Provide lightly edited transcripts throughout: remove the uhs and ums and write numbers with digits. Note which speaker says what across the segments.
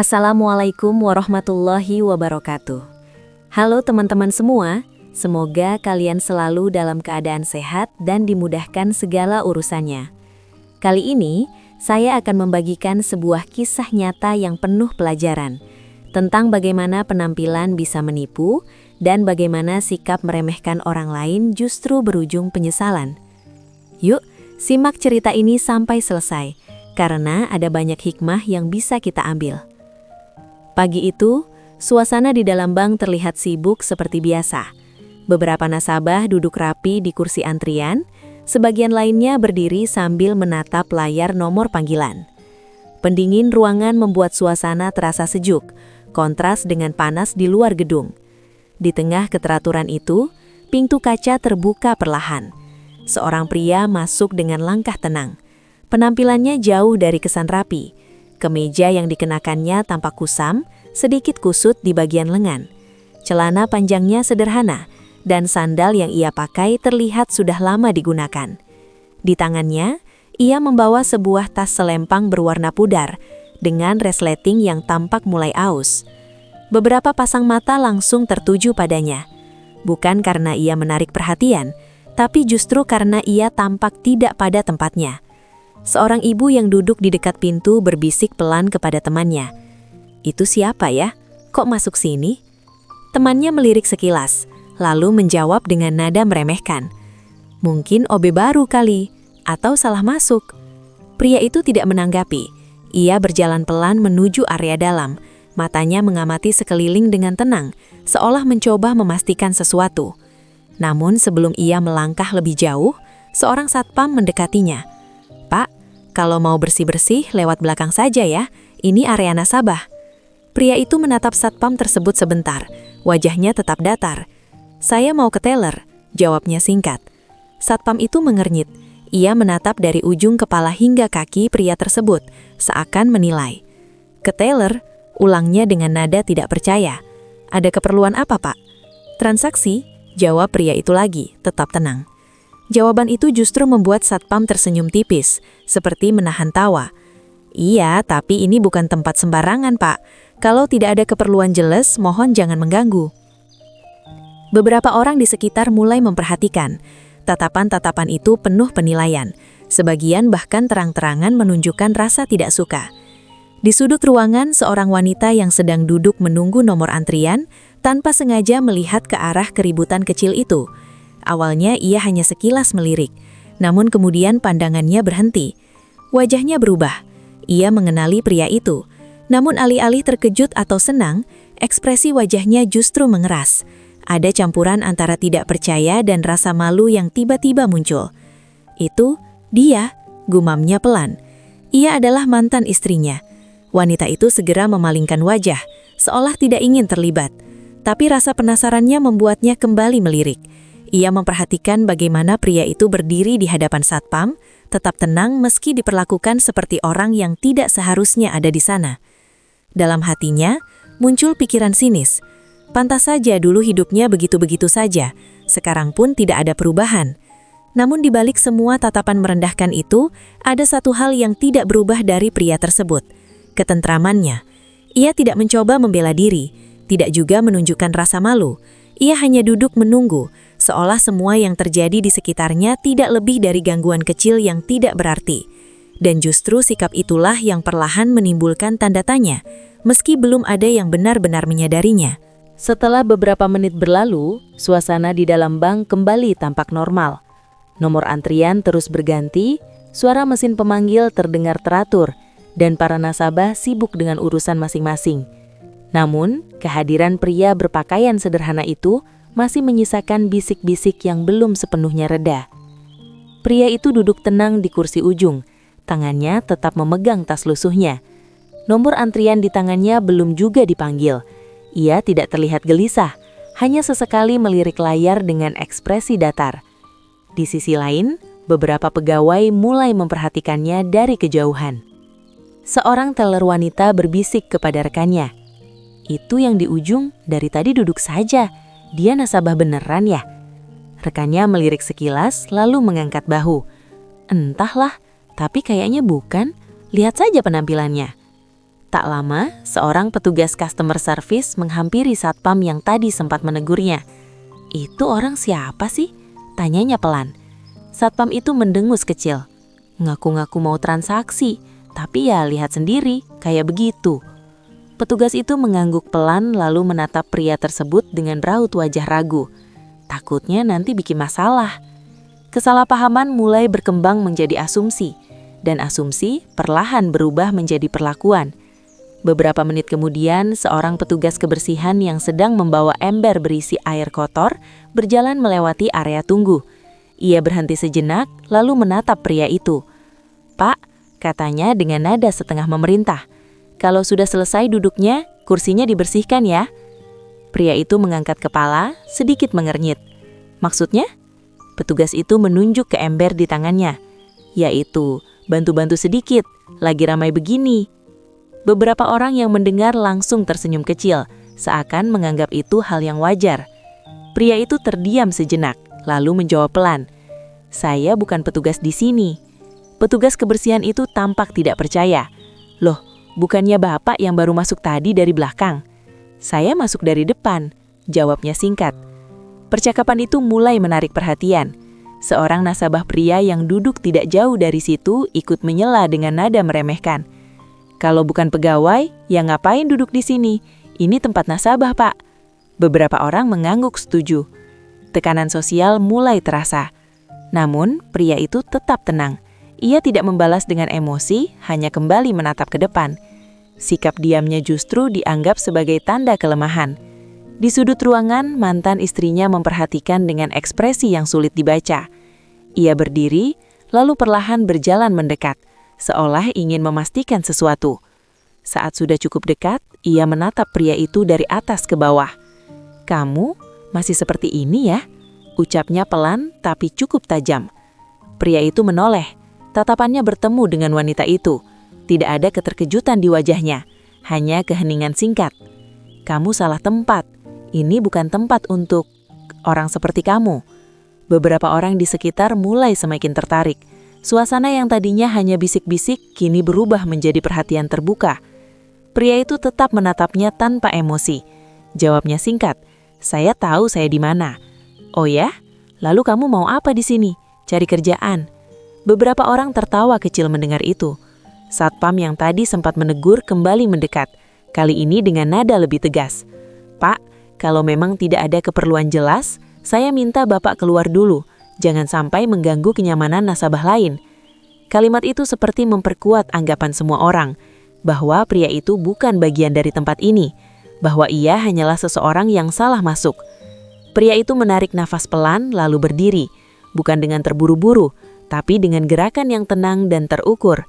Speaker 1: Assalamualaikum warahmatullahi wabarakatuh. Halo teman-teman semua, semoga kalian selalu dalam keadaan sehat dan dimudahkan segala urusannya. Kali ini, saya akan membagikan sebuah kisah nyata yang penuh pelajaran tentang bagaimana penampilan bisa menipu dan bagaimana sikap meremehkan orang lain justru berujung penyesalan. Yuk, simak cerita ini sampai selesai, karena ada banyak hikmah yang bisa kita ambil. Pagi itu, suasana di dalam bank terlihat sibuk seperti biasa. Beberapa nasabah duduk rapi di kursi antrian, sebagian lainnya berdiri sambil menatap layar nomor panggilan. Pendingin ruangan membuat suasana terasa sejuk, kontras dengan panas di luar gedung. Di tengah keteraturan itu, pintu kaca terbuka perlahan. Seorang pria masuk dengan langkah tenang. Penampilannya jauh dari kesan rapi. Kemeja yang dikenakannya tampak kusam, sedikit kusut di bagian lengan. Celana panjangnya sederhana, dan sandal yang ia pakai terlihat sudah lama digunakan. Di tangannya, ia membawa sebuah tas selempang berwarna pudar, dengan resleting yang tampak mulai aus. Beberapa pasang mata langsung tertuju padanya. Bukan karena ia menarik perhatian, tapi justru karena ia tampak tidak pada tempatnya. Seorang ibu yang duduk di dekat pintu berbisik pelan kepada temannya. "Itu siapa ya? Kok masuk sini?" Temannya melirik sekilas, lalu menjawab dengan nada meremehkan. "Mungkin OB baru kali, atau salah masuk." Pria itu tidak menanggapi. Ia berjalan pelan menuju area dalam, matanya mengamati sekeliling dengan tenang, seolah mencoba memastikan sesuatu. Namun sebelum ia melangkah lebih jauh, seorang satpam mendekatinya. "Pak, kalau mau bersih-bersih lewat belakang saja ya, ini area nasabah." Pria itu menatap satpam tersebut sebentar, wajahnya tetap datar. "Saya mau ke teller," jawabnya singkat. Satpam itu mengernyit. Ia menatap dari ujung kepala hingga kaki pria tersebut, seakan menilai. "Ke teller?" ulangnya dengan nada tidak percaya. "Ada keperluan apa, Pak?" "Transaksi," jawab pria itu lagi, tetap tenang. Jawaban itu justru membuat satpam tersenyum tipis, seperti menahan tawa. "Iya, tapi ini bukan tempat sembarangan, Pak. Kalau tidak ada keperluan jelas, mohon jangan mengganggu." Beberapa orang di sekitar mulai memperhatikan. Tatapan-tatapan itu penuh penilaian. Sebagian bahkan terang-terangan menunjukkan rasa tidak suka. Di sudut ruangan, seorang wanita yang sedang duduk menunggu nomor antrian, tanpa sengaja melihat ke arah keributan kecil itu. Awalnya ia hanya sekilas melirik, namun kemudian pandangannya berhenti. Wajahnya berubah. Ia mengenali pria itu. Namun alih-alih terkejut atau senang, ekspresi wajahnya justru mengeras. Ada campuran antara tidak percaya dan rasa malu yang tiba-tiba muncul. "Itu, dia," gumamnya pelan. Ia adalah mantan istrinya. Wanita itu segera memalingkan wajah, seolah tidak ingin terlibat. Tapi rasa penasarannya membuatnya kembali melirik. Ia memperhatikan bagaimana pria itu berdiri di hadapan satpam, tetap tenang meski diperlakukan seperti orang yang tidak seharusnya ada di sana. Dalam hatinya, muncul pikiran sinis. Pantas saja dulu hidupnya begitu-begitu saja, sekarang pun tidak ada perubahan. Namun di balik semua tatapan merendahkan itu, ada satu hal yang tidak berubah dari pria tersebut. Ketentramannya. Ia tidak mencoba membela diri, tidak juga menunjukkan rasa malu. Ia hanya duduk menunggu, seolah semua yang terjadi di sekitarnya tidak lebih dari gangguan kecil yang tidak berarti. Dan justru sikap itulah yang perlahan menimbulkan tanda tanya, meski belum ada yang benar-benar menyadarinya. Setelah beberapa menit berlalu, suasana di dalam bank kembali tampak normal. Nomor antrian terus berganti, suara mesin pemanggil terdengar teratur, dan para nasabah sibuk dengan urusan masing-masing. Namun, kehadiran pria berpakaian sederhana itu masih menyisakan bisik-bisik yang belum sepenuhnya reda. Pria itu duduk tenang di kursi ujung, tangannya tetap memegang tas lusuhnya. Nomor antrian di tangannya belum juga dipanggil. Ia tidak terlihat gelisah, hanya sesekali melirik layar dengan ekspresi datar. Di sisi lain, beberapa pegawai mulai memperhatikannya dari kejauhan. Seorang teller wanita berbisik kepada rekannya, "Itu yang di ujung dari tadi duduk saja, dia nasabah beneran ya?" Rekannya melirik sekilas lalu mengangkat bahu. "Entahlah, tapi kayaknya bukan, lihat saja penampilannya." Tak lama, seorang petugas customer service menghampiri satpam yang tadi sempat menegurnya. "Itu orang siapa sih?" tanyanya pelan. Satpam itu mendengus kecil. "Ngaku-ngaku mau transaksi, tapi ya lihat sendiri, kayak begitu." Petugas itu mengangguk pelan lalu menatap pria tersebut dengan raut wajah ragu. Takutnya nanti bikin masalah. Kesalahpahaman mulai berkembang menjadi asumsi, dan asumsi perlahan berubah menjadi perlakuan. Beberapa menit kemudian, seorang petugas kebersihan yang sedang membawa ember berisi air kotor berjalan melewati area tunggu. Ia berhenti sejenak, lalu menatap pria itu. "Pak," katanya dengan nada setengah memerintah, "kalau sudah selesai duduknya, kursinya dibersihkan ya." Pria itu mengangkat kepala, sedikit mengernyit. "Maksudnya?" Petugas itu menunjuk ke ember di tangannya. "Yaitu, bantu-bantu sedikit, lagi ramai begini." Beberapa orang yang mendengar langsung tersenyum kecil, seakan menganggap itu hal yang wajar. Pria itu terdiam sejenak, lalu menjawab pelan, "Saya bukan petugas di sini." Petugas kebersihan itu tampak tidak percaya. "Loh, bukannya Bapak yang baru masuk tadi dari belakang?" "Saya masuk dari depan," jawabnya singkat. Percakapan itu mulai menarik perhatian. Seorang nasabah pria yang duduk tidak jauh dari situ ikut menyela dengan nada meremehkan. "Kalau bukan pegawai, ya ngapain duduk di sini? Ini tempat nasabah, Pak." Beberapa orang mengangguk setuju. Tekanan sosial mulai terasa. Namun, pria itu tetap tenang. Ia tidak membalas dengan emosi, hanya kembali menatap ke depan. Sikap diamnya justru dianggap sebagai tanda kelemahan. Di sudut ruangan, mantan istrinya memperhatikan dengan ekspresi yang sulit dibaca. Ia berdiri, lalu perlahan berjalan mendekat, seolah ingin memastikan sesuatu. Saat sudah cukup dekat, ia menatap pria itu dari atas ke bawah. "Kamu masih seperti ini ya?" ucapnya pelan tapi cukup tajam. Pria itu menoleh, tatapannya bertemu dengan wanita itu. Tidak ada keterkejutan di wajahnya, hanya keheningan singkat. "Kamu salah tempat. Ini bukan tempat untuk orang seperti kamu." Beberapa orang di sekitar mulai semakin tertarik. Suasana yang tadinya hanya bisik-bisik kini berubah menjadi perhatian terbuka. Pria itu tetap menatapnya tanpa emosi. Jawabnya singkat, "Saya tahu saya di mana." "Oh ya? Lalu kamu mau apa di sini? Cari kerjaan?" Beberapa orang tertawa kecil mendengar itu. Satpam yang tadi sempat menegur kembali mendekat, kali ini dengan nada lebih tegas. "Pak, kalau memang tidak ada keperluan jelas, saya minta Bapak keluar dulu. Jangan sampai mengganggu kenyamanan nasabah lain." Kalimat itu seperti memperkuat anggapan semua orang, bahwa pria itu bukan bagian dari tempat ini, bahwa ia hanyalah seseorang yang salah masuk. Pria itu menarik nafas pelan lalu berdiri, bukan dengan terburu-buru, tapi dengan gerakan yang tenang dan terukur.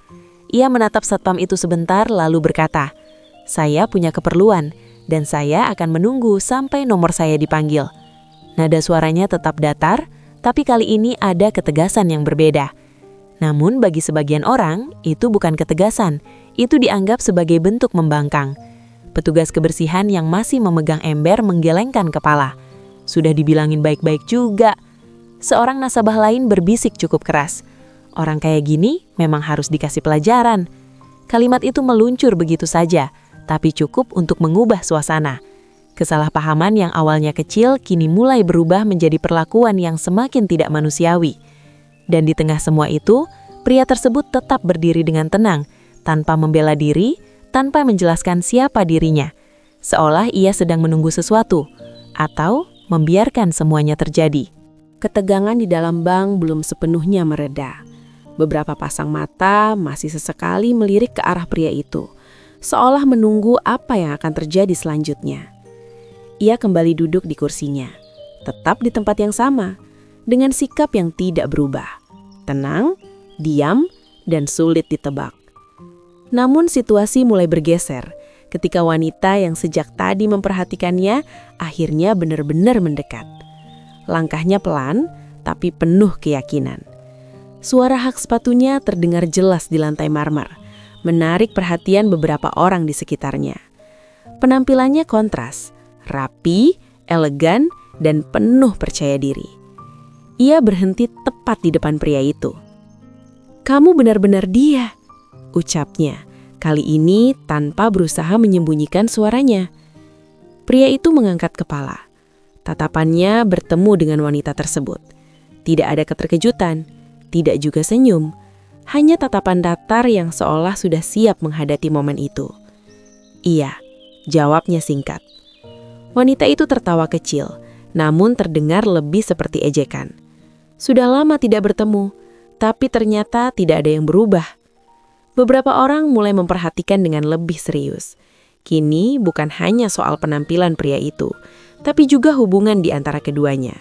Speaker 1: Ia menatap satpam itu sebentar lalu berkata, "Saya punya keperluan, dan saya akan menunggu sampai nomor saya dipanggil." Nada suaranya tetap datar, tapi kali ini ada ketegasan yang berbeda. Namun bagi sebagian orang, itu bukan ketegasan, itu dianggap sebagai bentuk membangkang. Petugas kebersihan yang masih memegang ember menggelengkan kepala. "Sudah dibilangin baik-baik juga." Seorang nasabah lain berbisik cukup keras, "Orang kayak gini memang harus dikasih pelajaran." Kalimat itu meluncur begitu saja, tapi cukup untuk mengubah suasana. Kesalahpahaman yang awalnya kecil kini mulai berubah menjadi perlakuan yang semakin tidak manusiawi. Dan di tengah semua itu, pria tersebut tetap berdiri dengan tenang, tanpa membela diri, tanpa menjelaskan siapa dirinya. Seolah ia sedang menunggu sesuatu, atau membiarkan semuanya terjadi. Ketegangan di dalam bank belum sepenuhnya mereda. Beberapa pasang mata masih sesekali melirik ke arah pria itu, seolah menunggu apa yang akan terjadi selanjutnya. Ia kembali duduk di kursinya, tetap di tempat yang sama, dengan sikap yang tidak berubah. Tenang, diam, dan sulit ditebak. Namun situasi mulai bergeser ketika wanita yang sejak tadi memperhatikannya akhirnya benar-benar mendekat. Langkahnya pelan, tapi penuh keyakinan. Suara hak sepatunya terdengar jelas di lantai marmer, menarik perhatian beberapa orang di sekitarnya. Penampilannya kontras, rapi, elegan, dan penuh percaya diri. Ia berhenti tepat di depan pria itu. "Kamu benar-benar dia," ucapnya,
Speaker 2: Kali ini tanpa berusaha menyembunyikan suaranya. Pria itu mengangkat kepala. Tatapannya bertemu dengan wanita tersebut. Tidak ada keterkejutan, tidak juga senyum. Hanya tatapan datar yang seolah sudah siap menghadapi momen itu. Iya, jawabnya singkat. Wanita itu tertawa kecil, namun terdengar lebih seperti ejekan. Sudah lama tidak bertemu, tapi ternyata tidak ada yang berubah. Beberapa orang mulai memperhatikan dengan lebih serius. Kini bukan hanya soal penampilan pria itu, tapi juga hubungan di antara keduanya.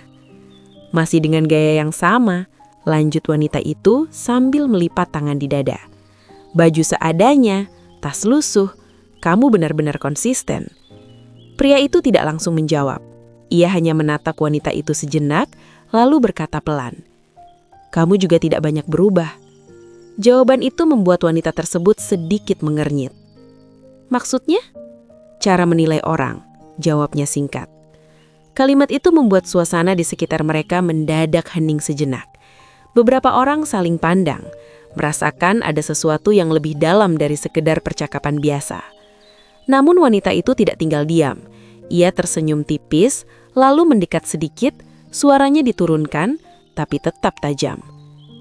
Speaker 2: Masih dengan gaya yang sama, lanjut wanita itu sambil melipat tangan di dada. Baju seadanya, tas lusuh, kamu benar-benar konsisten. Pria itu tidak langsung menjawab. Ia hanya menatap wanita itu sejenak, lalu berkata pelan, "Kamu juga tidak banyak berubah." Jawaban itu membuat wanita tersebut sedikit mengernyit. Maksudnya? Cara menilai orang, jawabnya singkat. Kalimat itu membuat suasana di sekitar mereka mendadak hening sejenak. Beberapa orang saling pandang, merasakan ada sesuatu yang lebih dalam dari sekedar percakapan biasa. Namun wanita itu tidak tinggal diam. Ia tersenyum tipis, lalu mendekat sedikit, suaranya diturunkan, tapi tetap tajam.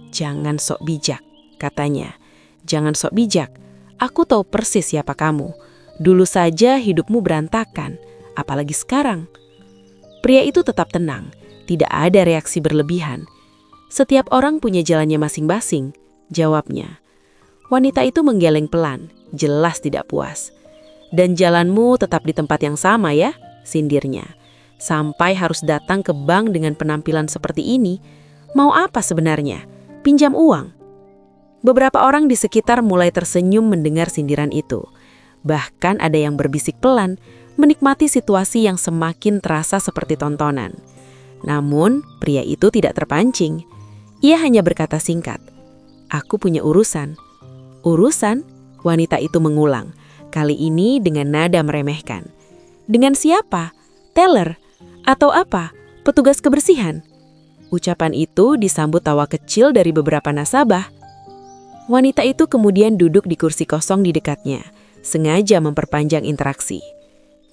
Speaker 2: "Jangan sok bijak," katanya. "Jangan sok bijak. Aku tahu persis siapa kamu. Dulu saja hidupmu berantakan, apalagi sekarang." Pria itu tetap tenang, tidak ada reaksi berlebihan. "Setiap orang punya jalannya masing-masing," jawabnya. Wanita itu menggeleng pelan, jelas tidak puas. "Dan jalanmu tetap di tempat yang sama ya," sindirnya. "Sampai harus datang ke bank dengan penampilan seperti ini. Mau apa sebenarnya? Pinjam uang?" Beberapa orang di sekitar mulai tersenyum mendengar sindiran itu. Bahkan ada yang berbisik pelan, menikmati situasi yang semakin terasa seperti tontonan. Namun, pria itu tidak terpancing. Ia hanya berkata singkat, "Aku punya urusan." "Urusan?" Wanita itu mengulang, kali ini dengan nada meremehkan. "Dengan siapa? Teller? Atau apa? Petugas kebersihan?" Ucapan itu disambut tawa kecil dari beberapa nasabah. Wanita itu kemudian duduk di kursi kosong di dekatnya, sengaja memperpanjang interaksi.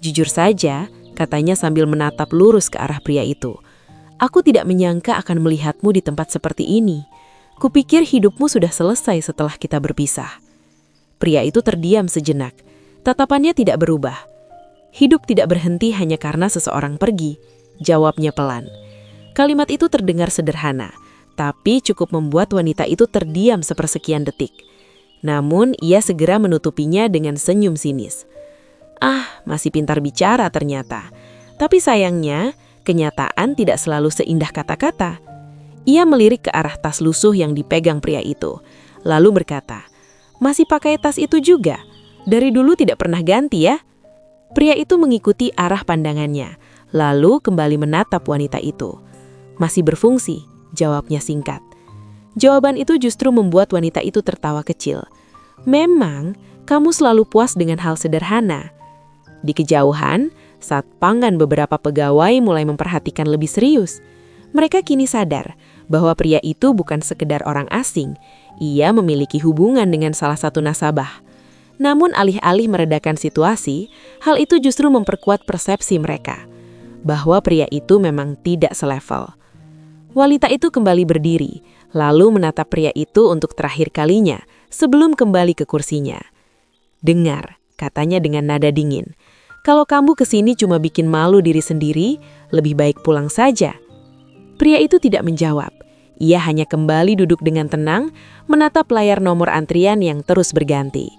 Speaker 2: "Jujur saja," katanya sambil menatap lurus ke arah pria itu, "aku tidak menyangka akan melihatmu di tempat seperti ini. Kupikir hidupmu sudah selesai setelah kita berpisah." Pria itu terdiam sejenak, tatapannya tidak berubah. "Hidup tidak berhenti hanya karena seseorang pergi," jawabnya pelan. Kalimat itu terdengar sederhana, tapi cukup membuat wanita itu terdiam sepersekian detik. Namun, ia segera menutupinya dengan senyum sinis. Masih pintar bicara ternyata. Tapi sayangnya, kenyataan tidak selalu seindah kata-kata. Ia melirik ke arah tas lusuh yang dipegang pria itu, lalu berkata, "Masih pakai tas itu juga? Dari dulu tidak pernah ganti ya?" Pria itu mengikuti arah pandangannya, lalu kembali menatap wanita itu. "Masih berfungsi," jawabnya singkat. Jawaban itu justru membuat wanita itu tertawa kecil. "Memang, kamu selalu puas dengan hal sederhana." Di kejauhan, satpam dan beberapa pegawai mulai memperhatikan lebih serius. Mereka kini sadar bahwa pria itu bukan sekedar orang asing. Ia memiliki hubungan dengan salah satu nasabah. Namun alih-alih meredakan situasi, hal itu justru memperkuat persepsi mereka bahwa pria itu memang tidak selevel. Wanita itu kembali berdiri, lalu menatap pria itu untuk terakhir kalinya sebelum kembali ke kursinya. "Dengar," katanya dengan nada dingin, "kalau kamu kesini cuma bikin malu diri sendiri, lebih baik pulang saja." Pria itu tidak menjawab. Ia hanya kembali duduk dengan tenang, menatap layar nomor antrian yang terus berganti.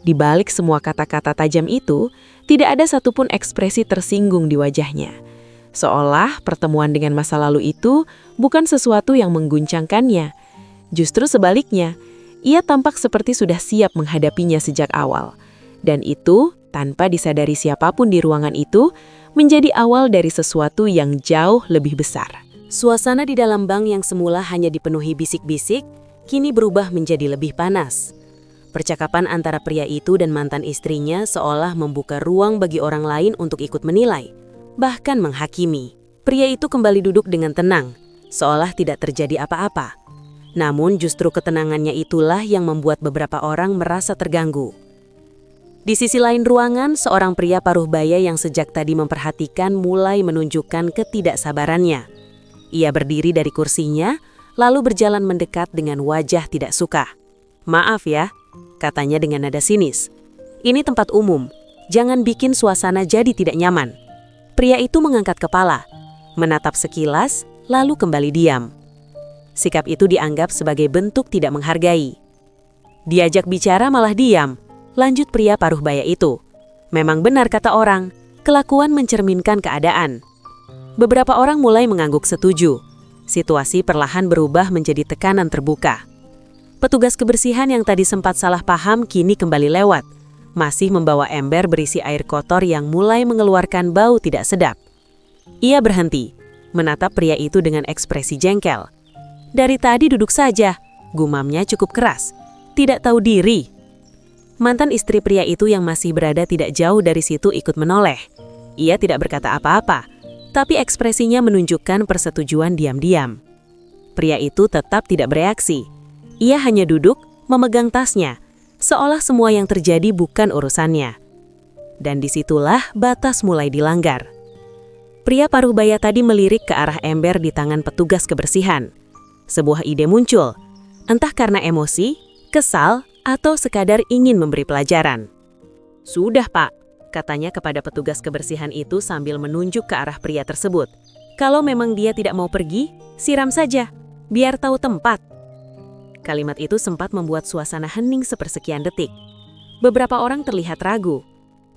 Speaker 2: Di balik semua kata-kata tajam itu, tidak ada satupun ekspresi tersinggung di wajahnya. Seolah pertemuan dengan masa lalu itu bukan sesuatu yang mengguncangkannya. Justru sebaliknya, ia tampak seperti sudah siap menghadapinya sejak awal. Dan itu, tanpa disadari siapapun di ruangan itu, menjadi awal dari sesuatu yang jauh lebih besar. Suasana di dalam bank yang semula hanya dipenuhi bisik-bisik, kini berubah menjadi lebih panas. Percakapan antara pria itu dan mantan istrinya seolah membuka ruang bagi orang lain untuk ikut menilai, bahkan menghakimi. Pria itu kembali duduk dengan tenang, seolah tidak terjadi apa-apa. Namun justru ketenangannya itulah yang membuat beberapa orang merasa terganggu.
Speaker 1: Di sisi lain ruangan, seorang pria paruh baya yang sejak tadi memperhatikan mulai menunjukkan ketidaksabarannya. Ia berdiri dari kursinya, lalu berjalan mendekat dengan wajah tidak suka. "Maaf ya," katanya dengan nada sinis. "Ini tempat umum, jangan bikin suasana jadi tidak nyaman." Pria itu mengangkat kepala, menatap sekilas, lalu kembali diam. Sikap itu dianggap sebagai bentuk tidak menghargai. Diajak bicara malah diam. Lanjut pria paruh baya itu. "Memang benar kata orang, kelakuan mencerminkan keadaan." Beberapa orang mulai mengangguk setuju. Situasi perlahan berubah menjadi tekanan terbuka. Petugas kebersihan yang tadi sempat salah paham kini kembali lewat, masih membawa ember berisi air kotor yang mulai mengeluarkan bau tidak sedap. Ia berhenti, menatap pria itu dengan ekspresi jengkel. "Dari tadi duduk saja," gumamnya cukup keras. "Tidak tahu diri." Mantan istri pria itu yang masih berada tidak jauh dari situ ikut menoleh. Ia tidak berkata apa-apa, tapi ekspresinya menunjukkan persetujuan diam-diam. Pria itu tetap tidak bereaksi. Ia hanya duduk, memegang tasnya, seolah semua yang terjadi bukan urusannya. Dan disitulah batas mulai dilanggar. Pria paruh baya tadi melirik ke arah ember di tangan petugas kebersihan. Sebuah ide muncul, entah karena emosi, kesal, atau sekadar ingin memberi pelajaran. "Sudah, Pak," katanya kepada petugas kebersihan itu sambil menunjuk ke arah pria tersebut. "Kalau memang dia tidak mau pergi, siram saja, biar tahu tempat." Kalimat itu sempat membuat suasana hening sepersekian detik. Beberapa orang terlihat ragu,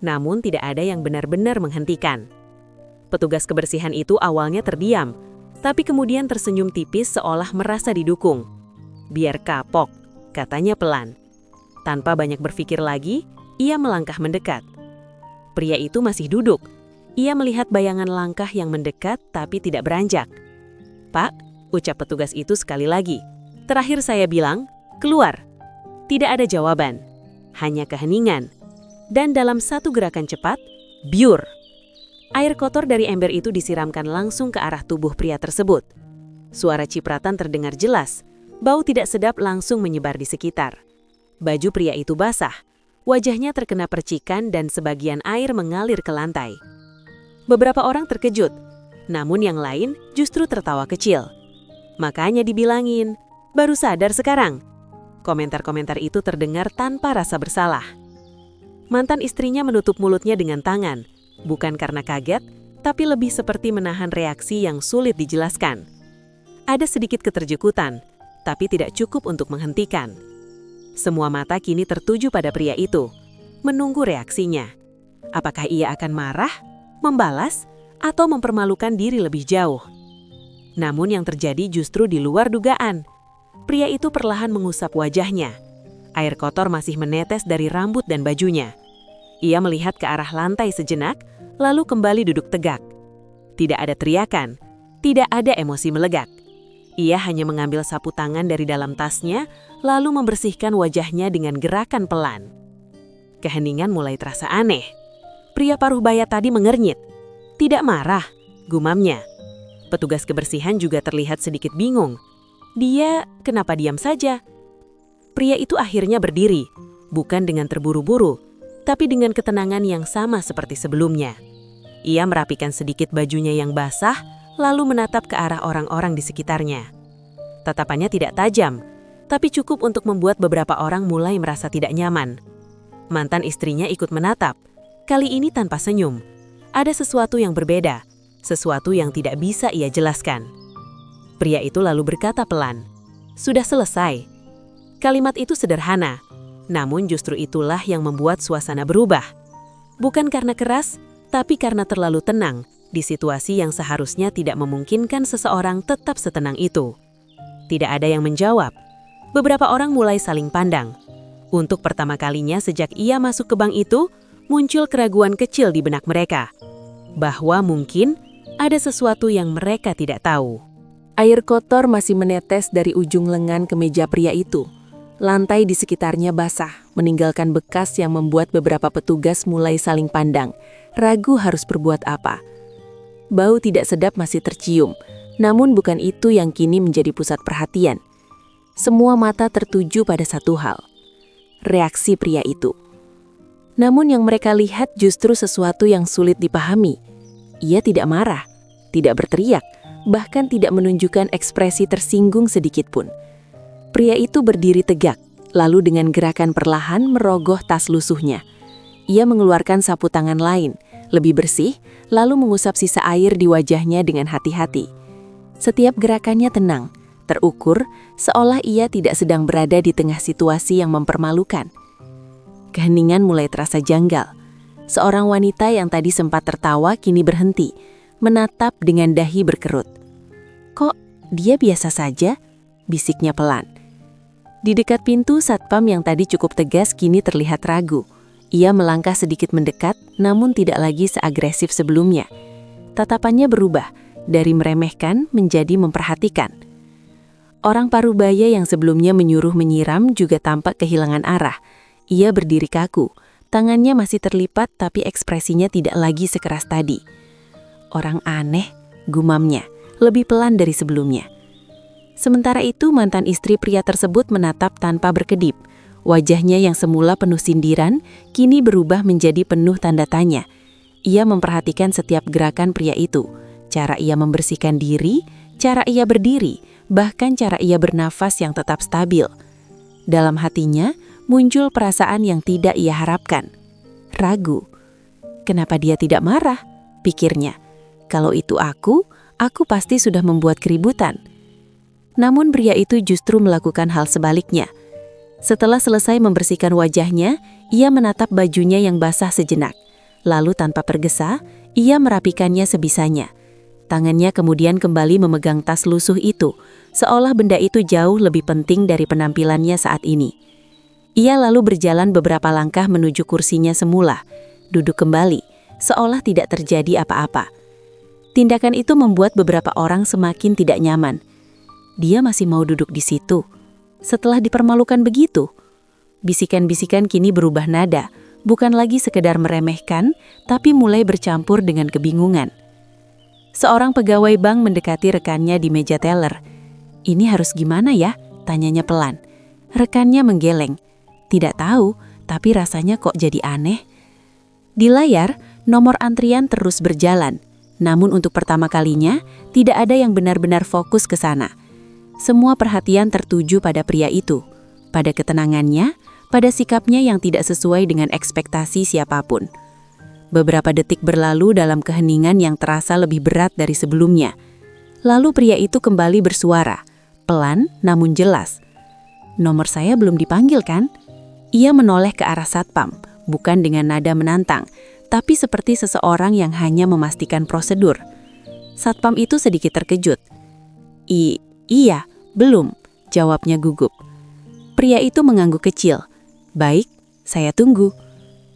Speaker 1: namun tidak ada yang benar-benar menghentikan. Petugas kebersihan itu awalnya terdiam, tapi kemudian tersenyum tipis seolah merasa didukung. "Biar kapok," katanya pelan. Tanpa banyak berpikir lagi, ia melangkah mendekat. Pria itu masih duduk. Ia melihat bayangan langkah yang mendekat tapi tidak beranjak. "Pak," ucap petugas itu sekali lagi. "Terakhir saya bilang, keluar." Tidak ada jawaban, hanya keheningan. Dan dalam satu gerakan cepat, biur. Air kotor dari ember itu disiramkan langsung ke arah tubuh pria tersebut. Suara cipratan terdengar jelas, bau tidak sedap langsung menyebar di sekitar. Baju pria itu basah, wajahnya terkena percikan dan sebagian air mengalir ke lantai. Beberapa orang terkejut, namun yang lain justru tertawa kecil. "Makanya dibilangin, baru sadar sekarang." Komentar-komentar itu terdengar tanpa rasa bersalah. Mantan istrinya menutup mulutnya dengan tangan, bukan karena kaget, tapi lebih seperti menahan reaksi yang sulit dijelaskan. Ada sedikit keterjekutan, tapi tidak cukup untuk menghentikan. Semua mata kini tertuju pada pria itu, menunggu reaksinya. Apakah ia akan marah, membalas, atau mempermalukan diri lebih jauh? Namun yang terjadi justru di luar dugaan. Pria itu perlahan mengusap wajahnya. Air kotor masih menetes dari rambut dan bajunya. Ia melihat ke arah lantai sejenak, lalu kembali duduk tegak. Tidak ada teriakan, tidak ada emosi melegak. Ia hanya mengambil sapu tangan dari dalam tasnya, lalu membersihkan wajahnya dengan gerakan pelan. Keheningan mulai terasa aneh. Pria paruh baya tadi mengernyit. "Tidak marah," gumamnya. Petugas kebersihan juga terlihat sedikit bingung. Dia kenapa diam saja? Pria itu akhirnya berdiri, bukan dengan terburu-buru, tapi dengan ketenangan yang sama seperti sebelumnya. Ia merapikan sedikit bajunya yang basah, lalu menatap ke arah orang-orang di sekitarnya. Tatapannya tidak tajam, tapi cukup untuk membuat beberapa orang mulai merasa tidak nyaman. Mantan istrinya ikut menatap, kali ini tanpa senyum. Ada sesuatu yang berbeda, sesuatu yang tidak bisa ia jelaskan. Pria itu lalu berkata pelan, "Sudah selesai." Kalimat itu sederhana, namun justru itulah yang membuat suasana berubah. Bukan karena keras, tapi karena terlalu tenang di situasi yang seharusnya tidak memungkinkan seseorang tetap setenang itu. Tidak ada yang menjawab. Beberapa orang mulai saling pandang. Untuk pertama kalinya sejak ia masuk ke bank itu, muncul keraguan kecil di benak mereka. Bahwa mungkin ada sesuatu yang mereka tidak tahu.
Speaker 2: Air kotor masih menetes dari ujung lengan ke meja pria itu. Lantai di sekitarnya basah, meninggalkan bekas yang membuat beberapa petugas mulai saling pandang, ragu harus berbuat apa. Bau tidak sedap masih tercium, namun bukan itu yang kini menjadi pusat perhatian. Semua mata tertuju pada satu hal, reaksi pria itu. Namun yang mereka lihat justru sesuatu yang sulit dipahami. Ia tidak marah, tidak berteriak, bahkan tidak menunjukkan ekspresi tersinggung sedikitpun. Pria itu berdiri tegak, lalu dengan gerakan perlahan merogoh tas lusuhnya. Ia mengeluarkan sapu tangan lain, lebih bersih, lalu mengusap sisa air di wajahnya dengan hati-hati. Setiap gerakannya tenang, terukur, seolah ia tidak sedang berada di tengah situasi yang mempermalukan. Keheningan mulai terasa janggal. Seorang wanita yang tadi sempat tertawa kini berhenti, menatap dengan dahi berkerut. "Kok dia biasa saja?" bisiknya pelan. Di dekat pintu, satpam yang tadi cukup tegas kini terlihat ragu. Ia melangkah sedikit mendekat, namun tidak lagi seagresif sebelumnya. Tatapannya berubah, dari meremehkan menjadi memperhatikan. Orang parubaya yang sebelumnya menyuruh menyiram juga tampak kehilangan arah. Ia berdiri kaku, tangannya masih terlipat tapi ekspresinya tidak lagi sekeras tadi. "Orang aneh," gumamnya, lebih pelan dari sebelumnya. Sementara itu mantan istri pria tersebut menatap tanpa berkedip. Wajahnya yang semula penuh sindiran, kini berubah menjadi penuh tanda tanya. Ia memperhatikan setiap gerakan pria itu, cara ia membersihkan diri, cara ia berdiri, bahkan cara ia bernafas yang tetap stabil. Dalam hatinya, muncul perasaan yang tidak ia harapkan. Ragu. Kenapa dia tidak marah? Pikirnya. Kalau itu aku pasti sudah membuat keributan. Namun pria itu justru melakukan hal sebaliknya. Setelah selesai membersihkan wajahnya, ia menatap bajunya yang basah sejenak. Lalu tanpa tergesa, ia merapikannya sebisanya. Tangannya kemudian kembali memegang tas lusuh itu, seolah benda itu jauh lebih penting dari penampilannya saat ini. Ia lalu berjalan beberapa langkah menuju kursinya semula, duduk kembali, seolah tidak terjadi apa-apa. Tindakan itu membuat beberapa orang semakin tidak nyaman. Dia masih mau duduk di situ. Setelah dipermalukan begitu, bisikan-bisikan kini berubah nada, bukan lagi sekedar meremehkan, tapi mulai bercampur dengan kebingungan. Seorang pegawai bank mendekati rekannya di meja teller. "Ini harus gimana ya?" tanyanya pelan. Rekannya menggeleng. "Tidak tahu, tapi rasanya kok jadi aneh." Di layar, nomor antrian terus berjalan. Namun untuk pertama kalinya, tidak ada yang benar-benar fokus ke sana. Semua perhatian tertuju pada pria itu, pada ketenangannya, pada sikapnya yang tidak sesuai dengan ekspektasi siapapun. Beberapa detik berlalu dalam keheningan yang terasa lebih berat dari sebelumnya. Lalu pria itu kembali bersuara, pelan namun jelas. "Nomor saya belum dipanggil kan?" Ia menoleh ke arah satpam, bukan dengan nada menantang, tapi seperti seseorang yang hanya memastikan prosedur. Satpam itu sedikit terkejut. Iya, belum," jawabnya gugup. Pria itu mengangguk kecil. "Baik, saya tunggu."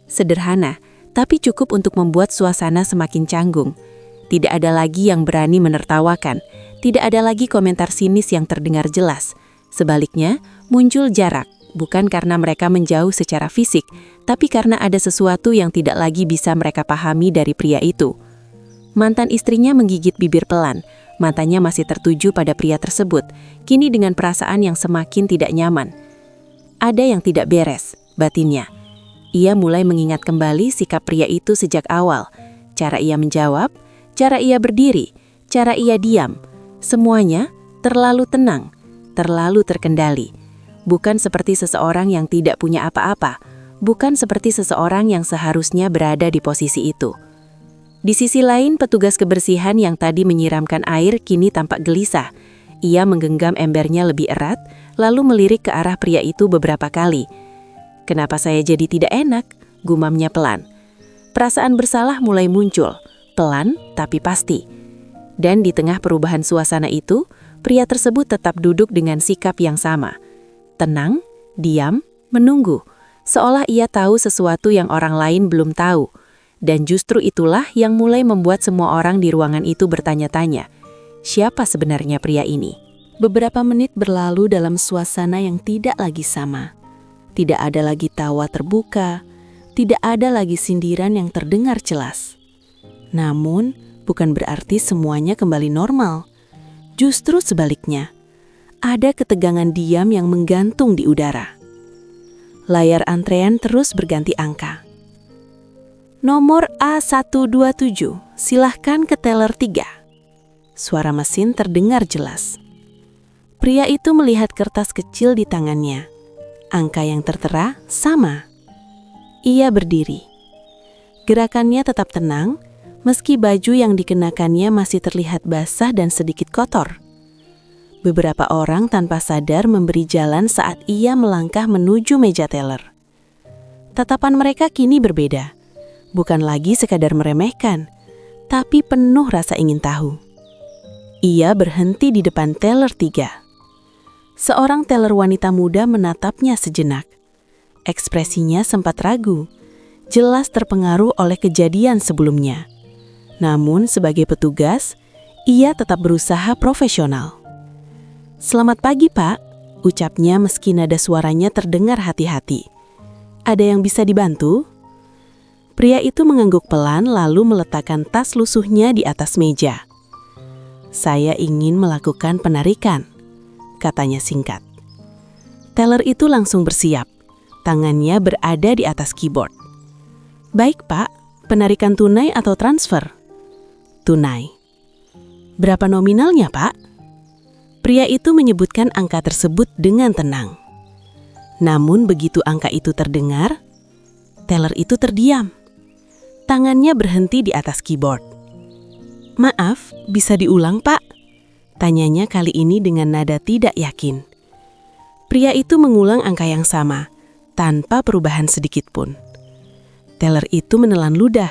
Speaker 2: Sederhana, tapi cukup untuk membuat suasana semakin canggung. Tidak ada lagi yang berani menertawakan, tidak ada lagi komentar sinis yang terdengar jelas. Sebaliknya, muncul jarak, bukan karena mereka menjauh secara fisik, tapi karena ada sesuatu yang tidak lagi bisa mereka pahami dari pria itu. Mantan istrinya menggigit bibir pelan, matanya masih tertuju pada pria tersebut, kini dengan perasaan yang semakin tidak nyaman. Ada yang tidak beres, batinnya. Ia mulai mengingat kembali sikap pria itu sejak awal. Cara ia menjawab, cara ia berdiri, cara ia diam. Semuanya terlalu tenang, terlalu terkendali. Bukan seperti seseorang yang tidak punya apa-apa, bukan seperti seseorang yang seharusnya berada di posisi itu. Di sisi lain, petugas kebersihan yang tadi menyiramkan air kini tampak gelisah. Ia menggenggam embernya lebih erat, lalu melirik ke arah pria itu beberapa kali. "Kenapa saya jadi tidak enak?" gumamnya pelan. Perasaan bersalah mulai muncul, pelan tapi pasti. Dan di tengah perubahan suasana itu, pria tersebut tetap duduk dengan sikap yang sama. Tenang, diam, menunggu, seolah ia tahu sesuatu yang orang lain belum tahu. Dan justru itulah yang mulai membuat semua orang di ruangan itu bertanya-tanya, siapa sebenarnya pria ini? Beberapa menit berlalu dalam suasana yang tidak lagi sama. Tidak ada lagi tawa terbuka, tidak ada lagi sindiran yang terdengar jelas. Namun, bukan berarti semuanya kembali normal. Justru sebaliknya, ada ketegangan diam yang menggantung di udara. Layar antrean terus berganti angka. Nomor A127, silahkan ke teller 3. Suara mesin terdengar jelas. Pria itu melihat kertas kecil di tangannya. Angka yang tertera sama. Ia berdiri. Gerakannya tetap tenang, meski baju yang dikenakannya masih terlihat basah dan sedikit kotor. Beberapa orang tanpa sadar memberi jalan saat ia melangkah menuju meja teller. Tatapan mereka kini berbeda. Bukan lagi sekadar meremehkan, tapi penuh rasa ingin tahu. Ia berhenti di depan teller 3. Seorang teller wanita muda menatapnya sejenak. Ekspresinya sempat ragu, jelas terpengaruh oleh kejadian sebelumnya. Namun sebagai petugas, ia tetap berusaha profesional. "Selamat pagi, Pak," ucapnya meski nada suaranya terdengar hati-hati. "Ada yang bisa dibantu?" Pria itu mengangguk pelan lalu meletakkan tas lusuhnya di atas meja. "Saya ingin melakukan penarikan," katanya singkat. Teller itu langsung bersiap. Tangannya berada di atas keyboard. "Baik, Pak. Penarikan tunai atau transfer?" "Tunai." "Berapa nominalnya, Pak?" Pria itu menyebutkan angka tersebut dengan tenang. Namun begitu angka itu terdengar, teller itu terdiam. Tangannya berhenti di atas keyboard. "Maaf, bisa diulang, Pak?" tanyanya kali ini dengan nada tidak yakin. Pria itu mengulang angka yang sama, tanpa perubahan sedikit pun. Teller itu menelan ludah.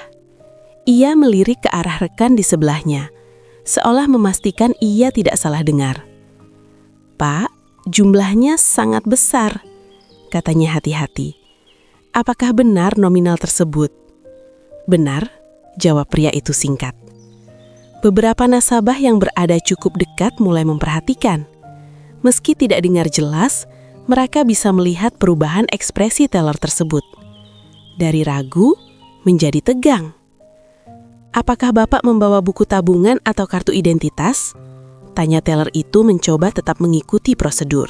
Speaker 2: Ia melirik ke arah rekan di sebelahnya, seolah memastikan ia tidak salah dengar. "Pak, jumlahnya sangat besar," katanya hati-hati. "Apakah benar nominal tersebut?" "Benar," jawab pria itu singkat. Beberapa nasabah yang berada cukup dekat mulai memperhatikan. Meski tidak dengar jelas, mereka bisa melihat perubahan ekspresi teller tersebut. Dari ragu menjadi tegang. "Apakah Bapak membawa buku tabungan atau kartu identitas?" tanya teller itu mencoba tetap mengikuti prosedur.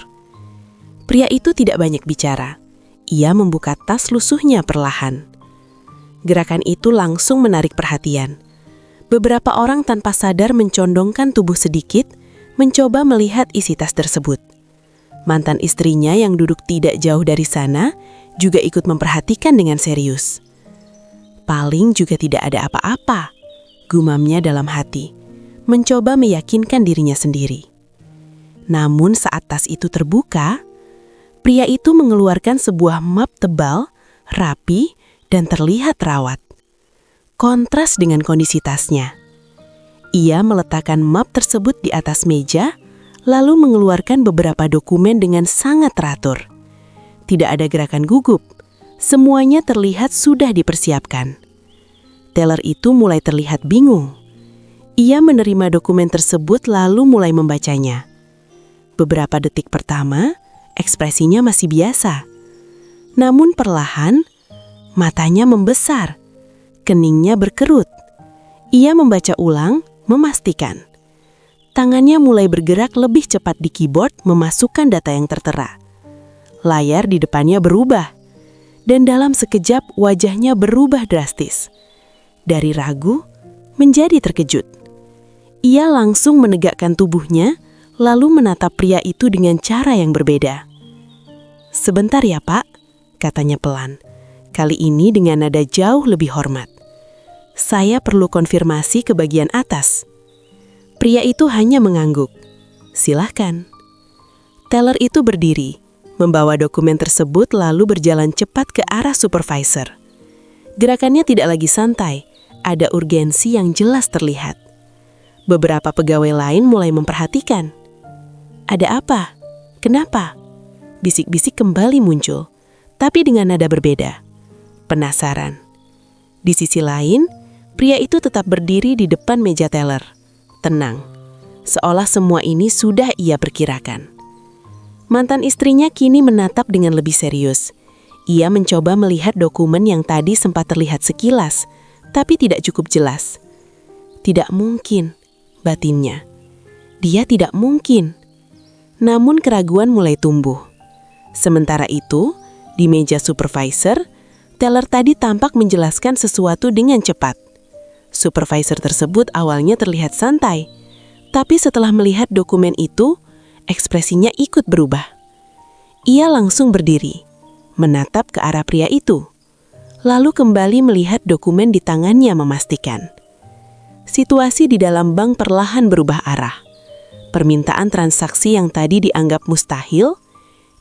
Speaker 2: Pria itu tidak banyak bicara. Ia membuka tas lusuhnya perlahan. Gerakan itu langsung menarik perhatian. Beberapa orang tanpa sadar mencondongkan tubuh sedikit, mencoba melihat isi tas tersebut. Mantan istrinya yang duduk tidak jauh dari sana juga ikut memperhatikan dengan serius. "Paling juga tidak ada apa-apa," gumamnya dalam hati, mencoba meyakinkan dirinya sendiri. Namun saat tas itu terbuka, pria itu mengeluarkan sebuah map tebal, rapi, dan terlihat rawat. Kontras dengan kondisi tasnya. Ia meletakkan map tersebut di atas meja, lalu mengeluarkan beberapa dokumen dengan sangat teratur. Tidak ada gerakan gugup, semuanya terlihat sudah dipersiapkan. Teller itu mulai terlihat bingung. Ia menerima dokumen tersebut lalu mulai membacanya. Beberapa detik pertama, ekspresinya masih biasa. Namun perlahan, matanya membesar, keningnya berkerut. Ia membaca ulang, memastikan. Tangannya mulai bergerak lebih cepat di keyboard memasukkan data yang tertera. Layar di depannya berubah, dan dalam sekejap wajahnya berubah drastis. Dari ragu menjadi terkejut. Ia langsung menegakkan tubuhnya, lalu menatap pria itu dengan cara yang berbeda. "Sebentar ya, Pak," katanya pelan. Kali ini dengan nada jauh lebih hormat. "Saya perlu konfirmasi ke bagian atas." Pria itu hanya mengangguk. "Silahkan." Teller itu berdiri, membawa dokumen tersebut lalu berjalan cepat ke arah supervisor. Gerakannya tidak lagi santai, ada urgensi yang jelas terlihat. Beberapa pegawai lain mulai memperhatikan. "Ada apa? Kenapa?" Bisik-bisik kembali muncul, tapi dengan nada berbeda. Penasaran. Di sisi lain, pria itu tetap berdiri di depan meja teller. Tenang, seolah semua ini sudah ia perkirakan. Mantan istrinya kini menatap dengan lebih serius. Ia mencoba melihat dokumen yang tadi sempat terlihat sekilas, tapi tidak cukup jelas. Tidak mungkin, batinnya. Dia tidak mungkin. Namun keraguan mulai tumbuh. Sementara itu, di meja supervisor,
Speaker 3: Teller tadi tampak menjelaskan sesuatu dengan cepat. Supervisor tersebut awalnya terlihat santai, tapi setelah melihat dokumen itu, ekspresinya ikut berubah. Ia langsung berdiri, menatap ke arah pria itu, lalu kembali melihat dokumen di tangannya memastikan. Situasi di dalam bank perlahan berubah arah. Permintaan transaksi yang tadi dianggap mustahil,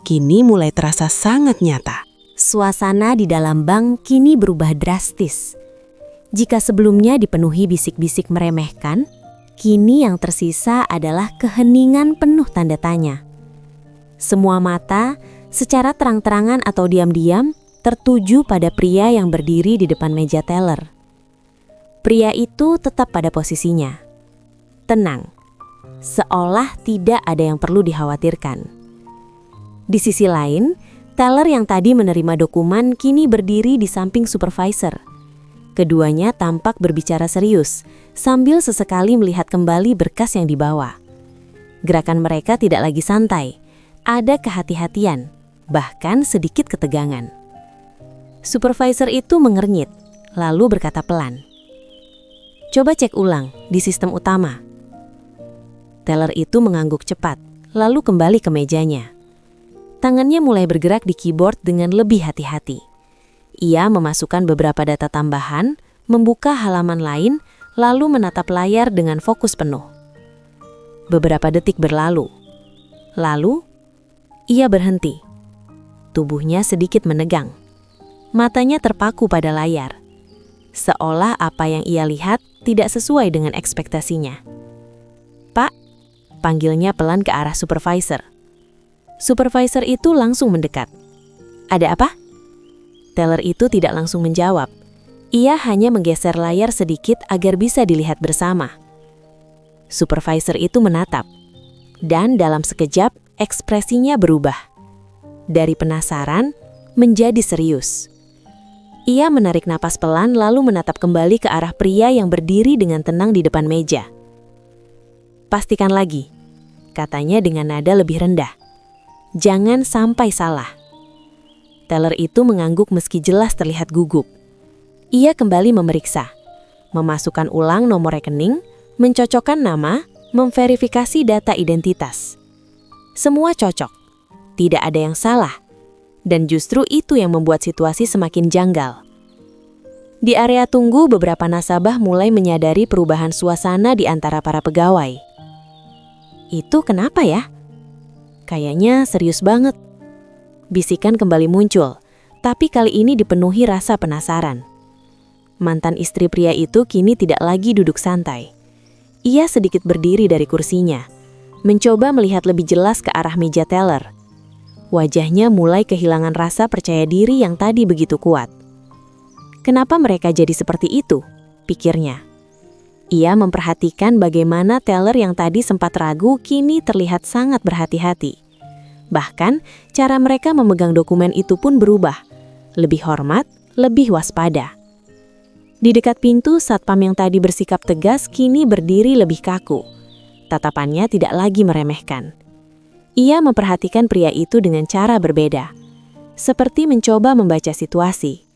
Speaker 3: kini mulai terasa sangat nyata.
Speaker 1: Suasana di dalam bank kini berubah drastis. Jika sebelumnya dipenuhi bisik-bisik meremehkan, kini yang tersisa adalah keheningan penuh tanda tanya. Semua mata, secara terang-terangan atau diam-diam, tertuju pada pria yang berdiri di depan meja teller. Pria itu tetap pada posisinya. Tenang, seolah tidak ada yang perlu dikhawatirkan. Di sisi lain, teller yang tadi menerima dokumen kini berdiri di samping supervisor. Keduanya tampak berbicara serius, sambil sesekali melihat kembali berkas yang dibawa. Gerakan mereka tidak lagi santai, ada kehati-hatian, bahkan sedikit ketegangan. Supervisor itu mengernyit, lalu berkata pelan, "Coba cek ulang di sistem utama." Teller itu mengangguk cepat, lalu kembali ke mejanya. Tangannya mulai bergerak di keyboard dengan lebih hati-hati. Ia memasukkan beberapa data tambahan, membuka halaman lain, lalu menatap layar dengan fokus penuh. Beberapa detik berlalu. Lalu, ia berhenti. Tubuhnya sedikit menegang. Matanya terpaku pada layar. Seolah apa yang ia lihat tidak sesuai dengan ekspektasinya. "Pak," panggilnya pelan ke arah supervisor. Supervisor itu langsung mendekat. "Ada apa?" Teller itu tidak langsung menjawab. Ia hanya menggeser layar sedikit agar bisa dilihat bersama. Supervisor itu menatap, dan dalam sekejap ekspresinya berubah. Dari penasaran menjadi serius. Ia menarik napas pelan lalu menatap kembali ke arah pria yang berdiri dengan tenang di depan meja. "Pastikan lagi," katanya dengan nada lebih rendah. "Jangan sampai salah." Teller itu mengangguk meski jelas terlihat gugup. Ia kembali memeriksa, memasukkan ulang nomor rekening, mencocokkan nama, memverifikasi data identitas. Semua cocok, tidak ada yang salah, dan justru itu yang membuat situasi semakin janggal. Di area tunggu, beberapa nasabah mulai menyadari perubahan suasana di antara para pegawai. "Itu kenapa ya? Kayaknya serius banget." Bisikan kembali muncul, tapi kali ini dipenuhi rasa penasaran. Mantan istri pria itu kini tidak lagi duduk santai. Ia sedikit berdiri dari kursinya, mencoba melihat lebih jelas ke arah meja teller. Wajahnya mulai kehilangan rasa percaya diri yang tadi begitu kuat. Kenapa mereka jadi seperti itu? Pikirnya. Ia memperhatikan bagaimana teller yang tadi sempat ragu kini terlihat sangat berhati-hati. Bahkan, cara mereka memegang dokumen itu pun berubah. Lebih hormat, lebih waspada. Di dekat pintu, satpam yang tadi bersikap tegas kini berdiri lebih kaku. Tatapannya tidak lagi meremehkan. Ia memperhatikan pria itu dengan cara berbeda, seperti mencoba membaca situasi.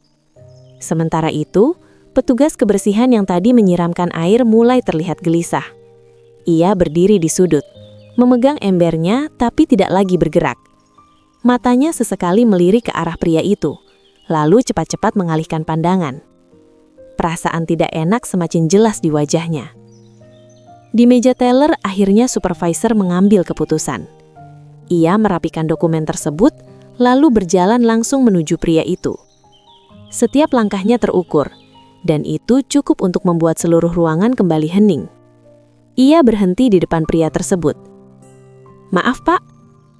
Speaker 1: Sementara itu, petugas kebersihan yang tadi menyiramkan air mulai terlihat gelisah. Ia berdiri di sudut, memegang embernya tapi tidak lagi bergerak. Matanya sesekali melirik ke arah pria itu, lalu cepat-cepat mengalihkan pandangan. Perasaan tidak enak semakin jelas di wajahnya. Di meja teller, akhirnya supervisor mengambil keputusan. Ia merapikan dokumen tersebut, lalu berjalan langsung menuju pria itu. Setiap langkahnya terukur, dan itu cukup untuk membuat seluruh ruangan kembali hening. Ia berhenti di depan pria tersebut. "Maaf, Pak,"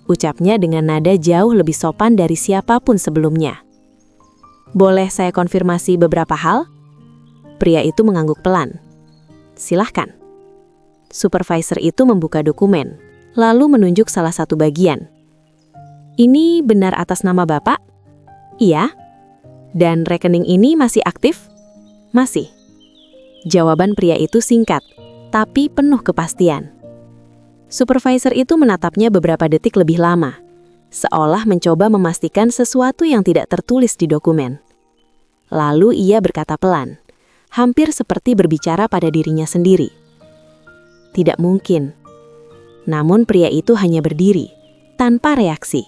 Speaker 1: ucapnya dengan nada jauh lebih sopan dari siapapun sebelumnya. "Boleh saya konfirmasi beberapa hal?" Pria itu mengangguk pelan. "Silahkan." Supervisor itu membuka dokumen, lalu menunjuk salah satu bagian. "Ini benar atas nama Bapak?" "Iya." "Dan rekening ini masih aktif?" "Masih." Jawaban pria itu singkat, tapi penuh kepastian. Supervisor itu menatapnya beberapa detik lebih lama, seolah mencoba memastikan sesuatu yang tidak tertulis di dokumen.
Speaker 2: Lalu ia berkata pelan, hampir seperti berbicara pada dirinya sendiri. Tidak mungkin. Namun pria itu hanya berdiri, tanpa reaksi.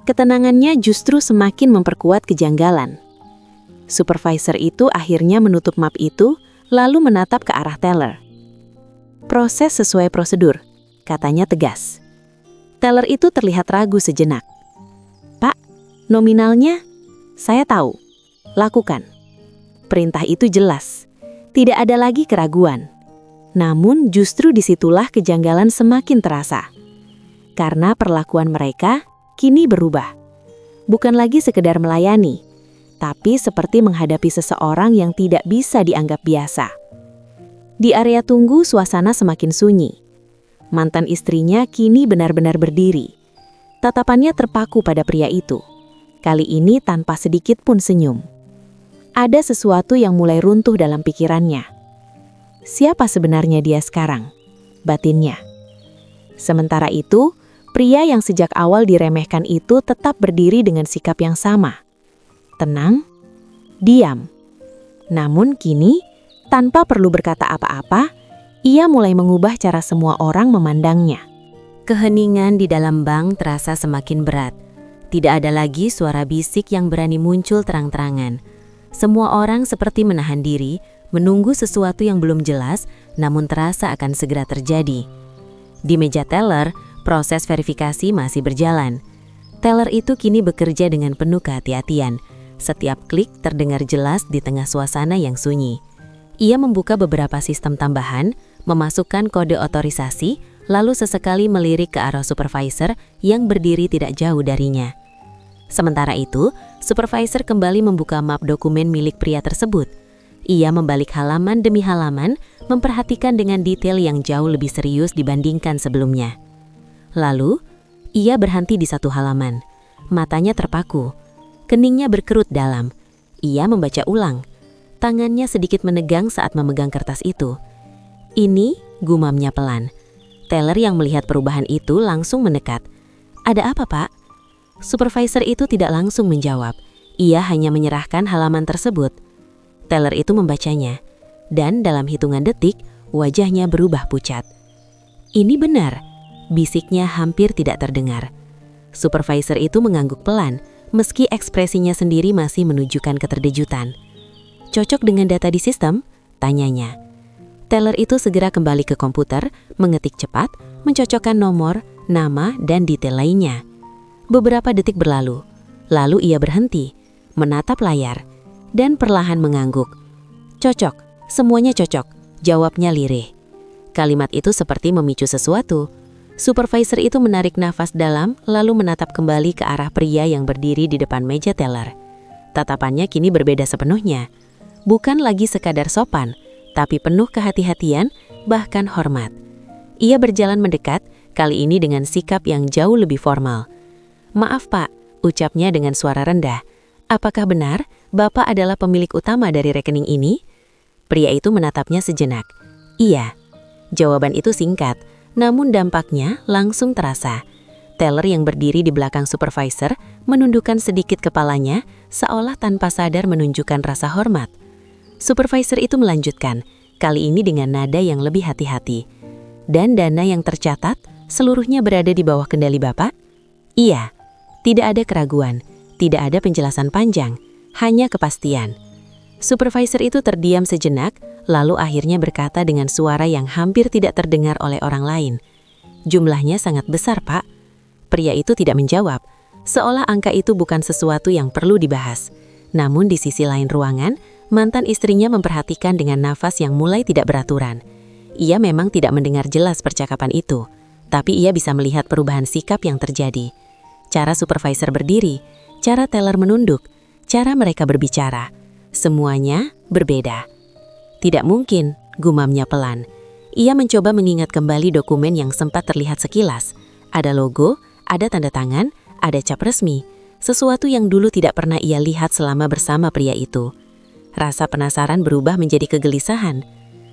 Speaker 2: Ketenangannya justru semakin memperkuat kejanggalan. Supervisor itu akhirnya menutup map itu, lalu menatap ke arah teller. Proses sesuai prosedur, katanya tegas. Teller itu terlihat ragu sejenak. Pak, nominalnya? Saya tahu. Lakukan. Perintah itu jelas. Tidak ada lagi keraguan. Namun justru disitulah kejanggalan semakin terasa. Karena perlakuan mereka kini berubah. Bukan lagi sekedar melayani, tapi seperti menghadapi seseorang yang tidak bisa dianggap biasa. Di area tunggu suasana semakin sunyi. Mantan istrinya kini benar-benar berdiri. Tatapannya terpaku pada pria itu. Kali ini tanpa sedikit pun senyum. Ada sesuatu yang mulai runtuh dalam pikirannya. Siapa sebenarnya dia sekarang? Batinnya. Sementara itu, pria yang sejak awal diremehkan itu tetap berdiri dengan sikap yang sama. Tenang, diam. Namun kini, tanpa perlu berkata apa-apa, ia mulai mengubah cara semua orang memandangnya.
Speaker 1: Keheningan di dalam bank terasa semakin berat. Tidak ada lagi suara bisik yang berani muncul terang-terangan. Semua orang seperti menahan diri, menunggu sesuatu yang belum jelas, namun terasa akan segera terjadi. Di meja teller, proses verifikasi masih berjalan. Teller itu kini bekerja dengan penuh kehati-hatian. Setiap klik terdengar jelas di tengah suasana yang sunyi. Ia membuka beberapa sistem tambahan, memasukkan kode otorisasi, lalu sesekali melirik ke arah supervisor yang berdiri tidak jauh darinya. Sementara itu, supervisor kembali membuka map dokumen milik pria tersebut. Ia membalik halaman demi halaman, memperhatikan dengan detail yang jauh lebih serius dibandingkan sebelumnya. Lalu, ia berhenti di satu halaman. Matanya terpaku. Keningnya berkerut dalam. Ia membaca ulang. Tangannya sedikit menegang saat memegang kertas itu. Ini, gumamnya pelan. Teller yang melihat perubahan itu langsung mendekat. Ada apa, Pak? Supervisor itu tidak langsung menjawab. Ia hanya menyerahkan halaman tersebut. Teller itu membacanya. Dan dalam hitungan detik, wajahnya berubah pucat. Ini benar. Bisiknya hampir tidak terdengar. Supervisor itu mengangguk pelan, meski ekspresinya sendiri masih menunjukkan keterkejutan. Cocok dengan data di sistem? Tanyanya. Teller itu segera kembali ke komputer, mengetik cepat, mencocokkan nomor, nama, dan detail lainnya. Beberapa detik berlalu, lalu ia berhenti, menatap layar, dan perlahan mengangguk. Cocok, semuanya cocok, jawabnya lirih. Kalimat itu seperti memicu sesuatu. Supervisor itu menarik nafas dalam, lalu menatap kembali ke arah pria yang berdiri di depan meja teller. Tatapannya kini berbeda sepenuhnya. Bukan lagi sekadar sopan, tapi penuh kehati-hatian, bahkan hormat. Ia berjalan mendekat, kali ini dengan sikap yang jauh lebih formal. Maaf Pak, ucapnya dengan suara rendah. Apakah benar Bapak adalah pemilik utama dari rekening ini? Pria itu menatapnya sejenak. Iya. Jawaban itu singkat, namun dampaknya langsung terasa. Teller yang berdiri di belakang supervisor menundukkan sedikit kepalanya, seolah tanpa sadar menunjukkan rasa hormat. Supervisor itu melanjutkan, kali ini dengan nada yang lebih hati-hati. Dan dana yang tercatat, seluruhnya berada di bawah kendali Bapak? Iya, tidak ada keraguan, tidak ada penjelasan panjang, hanya kepastian. Supervisor itu terdiam sejenak, lalu akhirnya berkata dengan suara yang hampir tidak terdengar oleh orang lain. Jumlahnya sangat besar, Pak. Pria itu tidak menjawab, seolah angka itu bukan sesuatu yang perlu dibahas. Namun di sisi lain ruangan, mantan istrinya memperhatikan dengan nafas yang mulai tidak beraturan. Ia memang tidak mendengar jelas percakapan itu, tapi ia bisa melihat perubahan sikap yang terjadi. Cara supervisor berdiri, cara teller menunduk, cara mereka berbicara. Semuanya berbeda. Tidak mungkin, gumamnya pelan. Ia mencoba mengingat kembali dokumen yang sempat terlihat sekilas. Ada logo, ada tanda tangan, ada cap resmi. Sesuatu yang dulu tidak pernah ia lihat selama bersama pria itu. Rasa penasaran berubah menjadi kegelisahan.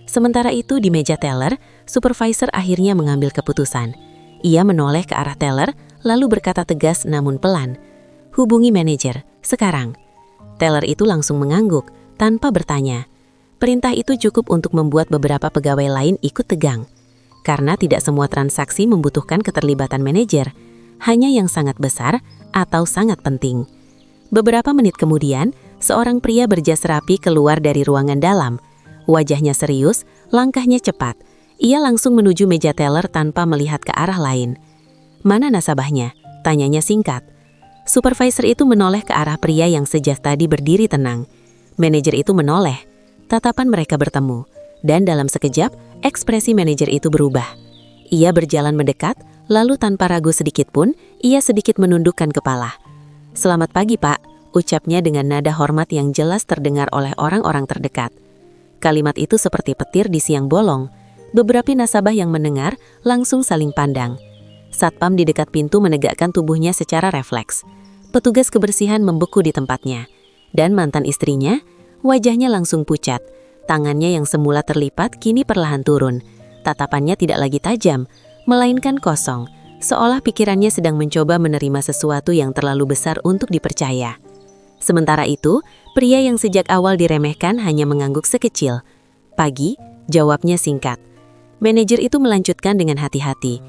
Speaker 1: Sementara itu di meja teller, supervisor akhirnya mengambil keputusan. Ia menoleh ke arah teller, lalu berkata tegas namun pelan. Hubungi manajer, sekarang. Teller itu langsung mengangguk tanpa bertanya. Perintah itu cukup untuk membuat beberapa pegawai lain ikut tegang. Karena tidak semua transaksi membutuhkan keterlibatan manajer, hanya yang sangat besar atau sangat penting. Beberapa menit kemudian, seorang pria berjas rapi keluar dari ruangan dalam. Wajahnya serius, langkahnya cepat. Ia langsung menuju meja teller tanpa melihat ke arah lain. "Mana nasabahnya?" tanyanya singkat. Supervisor itu menoleh ke arah pria yang sejak tadi berdiri tenang. Manajer itu menoleh. Tatapan mereka bertemu. Dan dalam sekejap, ekspresi manajer itu berubah. Ia berjalan mendekat, lalu tanpa ragu sedikit pun, ia sedikit menundukkan kepala. "Selamat pagi, Pak," ucapnya dengan nada hormat yang jelas terdengar oleh orang-orang terdekat. Kalimat itu seperti petir di siang bolong. Beberapa nasabah yang mendengar langsung saling pandang. Satpam di dekat pintu menegakkan tubuhnya secara refleks. Petugas kebersihan membeku di tempatnya. Dan mantan istrinya, wajahnya langsung pucat. Tangannya yang semula terlipat kini perlahan turun. Tatapannya tidak lagi tajam, melainkan kosong, seolah pikirannya sedang mencoba menerima sesuatu yang terlalu besar untuk dipercaya. Sementara itu, pria yang sejak awal diremehkan hanya mengangguk sekecil. "Pagi," jawabnya singkat. Manajer itu melanjutkan dengan hati-hati.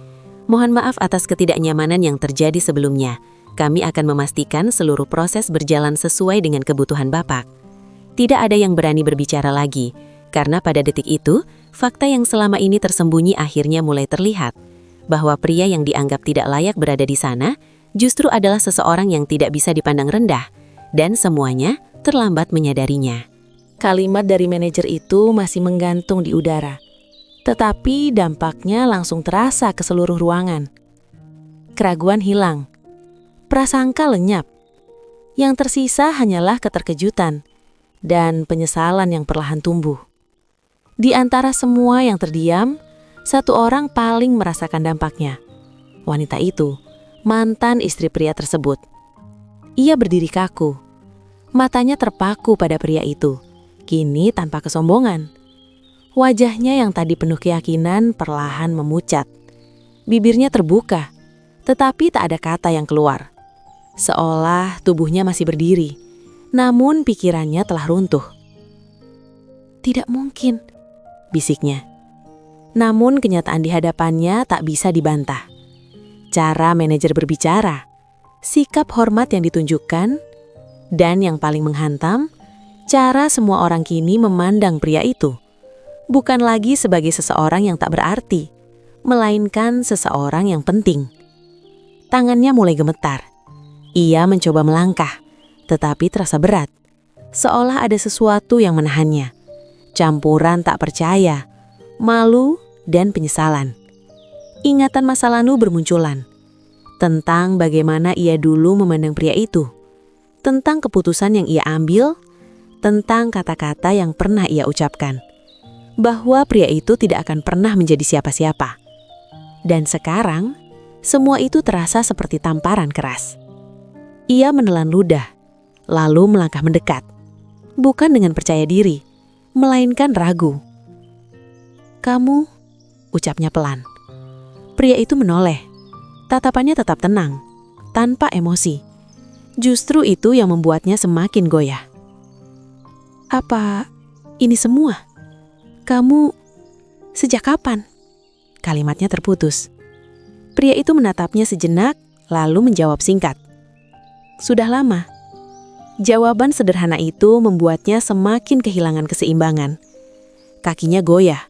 Speaker 1: "Mohon maaf atas ketidaknyamanan yang terjadi sebelumnya. Kami akan memastikan seluruh proses berjalan sesuai dengan kebutuhan Bapak." Tidak ada yang berani berbicara lagi, karena pada detik itu, fakta yang selama ini tersembunyi akhirnya mulai terlihat, bahwa pria yang dianggap tidak layak berada di sana, justru adalah seseorang yang tidak bisa dipandang rendah, dan semuanya terlambat menyadarinya.
Speaker 2: Kalimat dari manajer itu masih menggantung di udara, tetapi dampaknya langsung terasa ke seluruh ruangan. Keraguan hilang, prasangka lenyap. Yang tersisa hanyalah keterkejutan dan penyesalan yang perlahan tumbuh. Di antara semua yang terdiam, satu orang paling merasakan dampaknya. Wanita itu, mantan istri pria tersebut. Ia berdiri kaku. Matanya terpaku pada pria itu, kini tanpa kesombongan. Wajahnya yang tadi penuh keyakinan perlahan memucat. Bibirnya terbuka, tetapi tak ada kata yang keluar. Seolah tubuhnya masih berdiri, namun pikirannya telah runtuh. "Tidak mungkin," bisiknya. Namun kenyataan di hadapannya tak bisa dibantah. Cara manajer berbicara, sikap hormat yang ditunjukkan, dan yang paling menghantam, cara semua orang kini memandang pria itu. Bukan lagi sebagai seseorang yang tak berarti, melainkan seseorang yang penting. Tangannya mulai gemetar. Ia mencoba melangkah, tetapi terasa berat, seolah ada sesuatu yang menahannya. Campuran tak percaya, malu, dan penyesalan. Ingatan masa lalu bermunculan, tentang bagaimana ia dulu memandang pria itu, tentang keputusan yang ia ambil, tentang kata-kata yang pernah ia ucapkan, bahwa pria itu tidak akan pernah menjadi siapa-siapa. Dan sekarang, semua itu terasa seperti tamparan keras. Ia menelan ludah, lalu melangkah mendekat, bukan dengan percaya diri, melainkan ragu. "Kamu," ucapnya pelan. Pria itu menoleh, tatapannya tetap tenang, tanpa emosi. Justru itu yang membuatnya semakin goyah. "Apa ini semua? Kamu sejak kapan?" Kalimatnya terputus. Pria itu menatapnya sejenak, lalu menjawab singkat. "Sudah lama." Jawaban sederhana itu membuatnya semakin kehilangan keseimbangan. Kakinya goyah.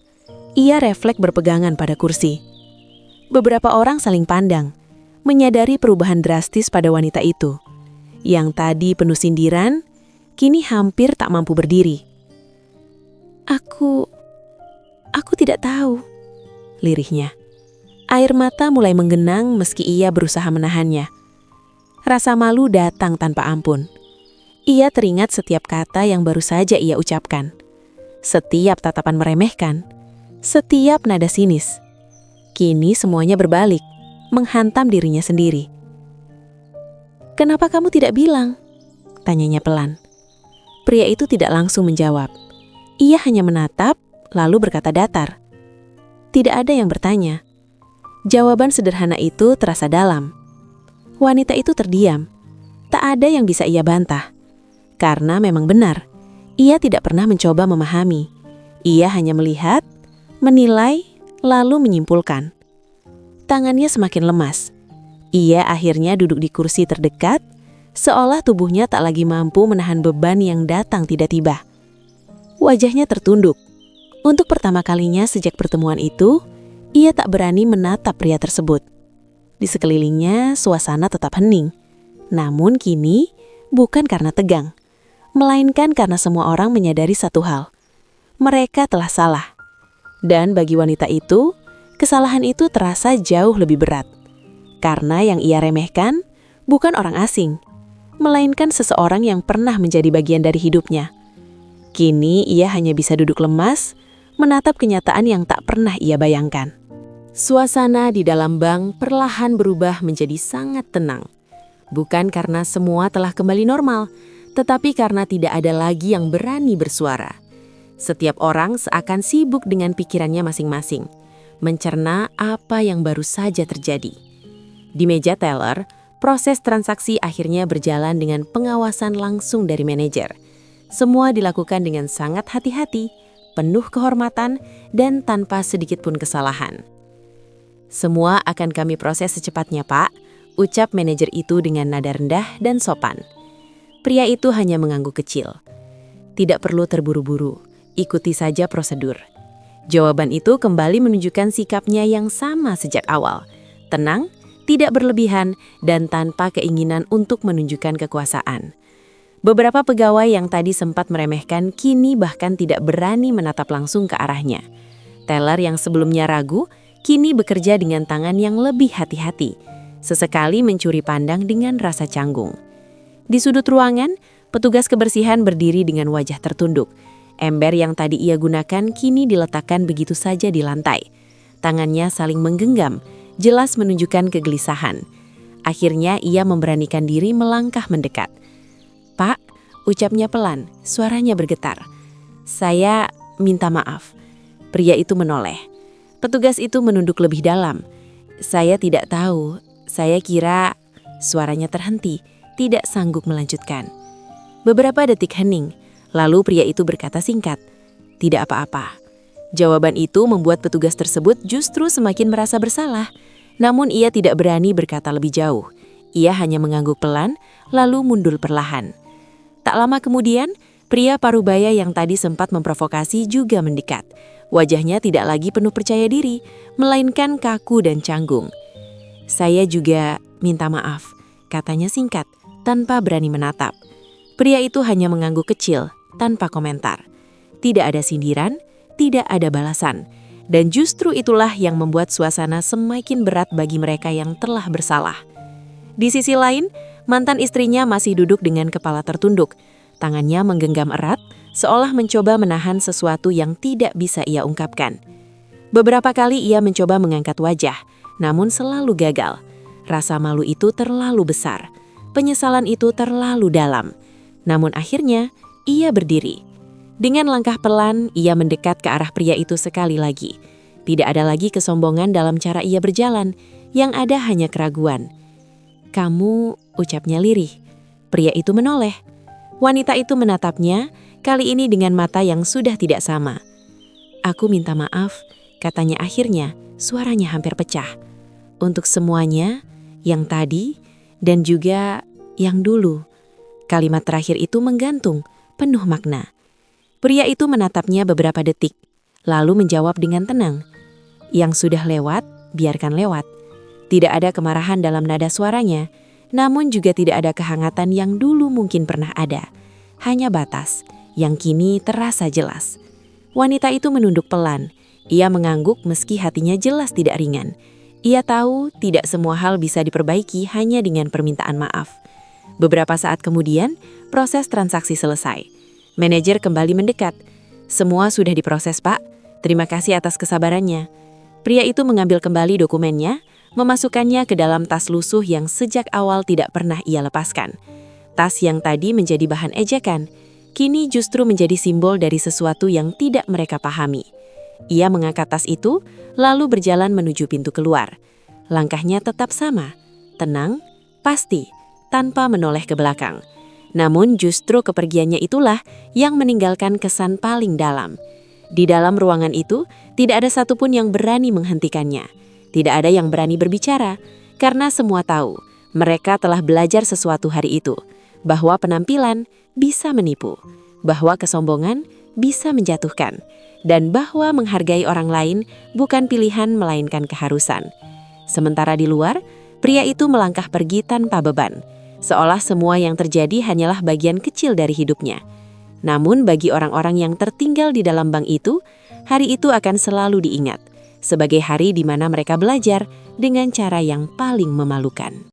Speaker 2: Ia refleks berpegangan pada kursi. Beberapa orang saling pandang, menyadari perubahan drastis pada wanita itu. Yang tadi penuh sindiran, kini hampir tak mampu berdiri. Aku tidak tahu," lirihnya. Air mata mulai menggenang meski ia berusaha menahannya. Rasa malu datang tanpa ampun. Ia teringat setiap kata yang baru saja ia ucapkan. Setiap tatapan meremehkan, setiap nada sinis. Kini semuanya berbalik, menghantam dirinya sendiri. "Kenapa kamu tidak bilang?" tanyanya pelan. Pria itu tidak langsung menjawab. Ia hanya menatap, lalu berkata datar. Tidak ada yang bertanya. Jawaban sederhana itu terasa dalam. Wanita itu terdiam. Tak ada yang bisa ia bantah.
Speaker 3: Karena memang benar, ia tidak pernah mencoba memahami. Ia hanya melihat, menilai, lalu menyimpulkan. Tangannya semakin lemas. Ia akhirnya duduk di kursi terdekat, seolah tubuhnya tak lagi mampu menahan beban yang datang tiba-tiba. Wajahnya tertunduk. Untuk pertama kalinya sejak pertemuan itu, ia tak berani menatap pria tersebut. Di sekelilingnya, suasana tetap hening. Namun kini, bukan karena tegang, melainkan karena semua orang menyadari satu hal. Mereka telah salah. Dan bagi wanita itu, kesalahan itu terasa jauh lebih berat. Karena yang ia remehkan bukan orang asing, melainkan seseorang yang pernah menjadi bagian dari hidupnya. Kini ia hanya bisa duduk lemas, menatap kenyataan yang tak pernah ia bayangkan.
Speaker 2: Suasana di dalam bank perlahan berubah menjadi sangat tenang. Bukan karena semua telah kembali normal, tetapi karena tidak ada lagi yang berani bersuara. Setiap orang seakan sibuk dengan pikirannya masing-masing, mencerna apa yang baru saja terjadi. Di meja teller, proses transaksi akhirnya berjalan dengan pengawasan langsung dari manajer. Semua dilakukan dengan sangat hati-hati, penuh kehormatan, dan tanpa sedikit pun kesalahan. "Semua akan kami proses secepatnya, Pak," ucap manajer itu dengan nada rendah dan sopan. Pria itu hanya mengangguk kecil. "Tidak perlu terburu-buru, ikuti saja prosedur." Jawaban itu kembali menunjukkan sikapnya yang sama sejak awal. Tenang, tidak berlebihan, dan tanpa keinginan untuk menunjukkan kekuasaan. Beberapa pegawai yang tadi sempat meremehkan kini bahkan tidak berani menatap langsung ke arahnya. Teller yang sebelumnya ragu, kini bekerja dengan tangan yang lebih hati-hati. Sesekali mencuri pandang dengan rasa canggung. Di sudut ruangan, petugas kebersihan berdiri dengan wajah tertunduk. Ember yang tadi ia gunakan kini diletakkan begitu saja di lantai. Tangannya saling menggenggam, jelas menunjukkan kegelisahan. Akhirnya ia memberanikan diri melangkah mendekat. "Pak," ucapnya pelan, suaranya bergetar. "Saya minta maaf." Pria itu menoleh. Petugas itu menunduk lebih dalam. "Saya tidak tahu. Saya kira..." Suaranya terhenti, tidak sanggup melanjutkan. Beberapa detik hening, lalu pria itu berkata singkat, "Tidak apa-apa." Jawaban itu membuat petugas tersebut justru semakin merasa bersalah. Namun ia tidak berani berkata lebih jauh. Ia hanya mengangguk pelan, lalu mundur perlahan. Tak lama kemudian, pria parubaya yang tadi sempat memprovokasi juga mendekat. Wajahnya tidak lagi penuh percaya diri, melainkan kaku dan canggung. "Saya juga minta maaf," katanya singkat, tanpa berani menatap. Pria itu hanya mengangguk kecil, tanpa komentar. Tidak ada sindiran, tidak ada balasan. Dan justru itulah yang membuat suasana semakin berat bagi mereka yang telah bersalah. Di sisi lain, mantan istrinya masih duduk dengan kepala tertunduk. Tangannya menggenggam erat, seolah mencoba menahan sesuatu yang tidak bisa ia ungkapkan. Beberapa kali ia mencoba mengangkat wajah, namun selalu gagal. Rasa malu itu terlalu besar. Penyesalan itu terlalu dalam. Namun akhirnya, ia berdiri. Dengan langkah pelan, ia mendekat ke arah pria itu sekali lagi. Tidak ada lagi kesombongan dalam cara ia berjalan, yang ada hanya keraguan. "Kamu," ucapnya lirih. Pria itu menoleh. Wanita itu menatapnya, kali ini dengan mata yang sudah tidak sama. "Aku minta maaf," katanya akhirnya, suaranya hampir pecah. "Untuk semuanya, yang tadi, dan juga yang dulu." Kalimat terakhir itu menggantung, penuh makna. Pria itu menatapnya beberapa detik, lalu menjawab dengan tenang. "Yang sudah lewat, biarkan lewat." Tidak ada kemarahan dalam nada suaranya, namun juga tidak ada kehangatan yang dulu mungkin pernah ada. Hanya batas, yang kini terasa jelas. Wanita itu menunduk pelan. Ia mengangguk meski hatinya jelas tidak ringan. Ia tahu tidak semua hal bisa diperbaiki hanya dengan permintaan maaf. Beberapa saat kemudian, proses transaksi selesai. Manajer kembali mendekat. "Semua sudah diproses, Pak. Terima kasih atas kesabarannya." Pria itu mengambil kembali dokumennya, memasukkannya ke dalam tas lusuh yang sejak awal tidak pernah ia lepaskan. Tas yang tadi menjadi bahan ejekan, kini justru menjadi simbol dari sesuatu yang tidak mereka pahami. Ia mengangkat tas itu, lalu berjalan menuju pintu keluar. Langkahnya tetap sama, tenang, pasti, tanpa menoleh ke belakang.
Speaker 1: Namun justru kepergiannya itulah yang meninggalkan kesan paling dalam. Di dalam ruangan itu, tidak ada satupun yang berani menghentikannya. Tidak ada yang berani berbicara, karena semua tahu mereka telah belajar sesuatu hari itu, bahwa penampilan bisa menipu, bahwa kesombongan bisa menjatuhkan, dan bahwa menghargai orang lain bukan pilihan melainkan keharusan. Sementara di luar, pria itu melangkah pergi tanpa beban, seolah semua yang terjadi hanyalah bagian kecil dari hidupnya. Namun bagi orang-orang yang tertinggal di dalam bank itu, hari itu akan selalu diingat sebagai hari di mana mereka belajar dengan cara yang paling memalukan.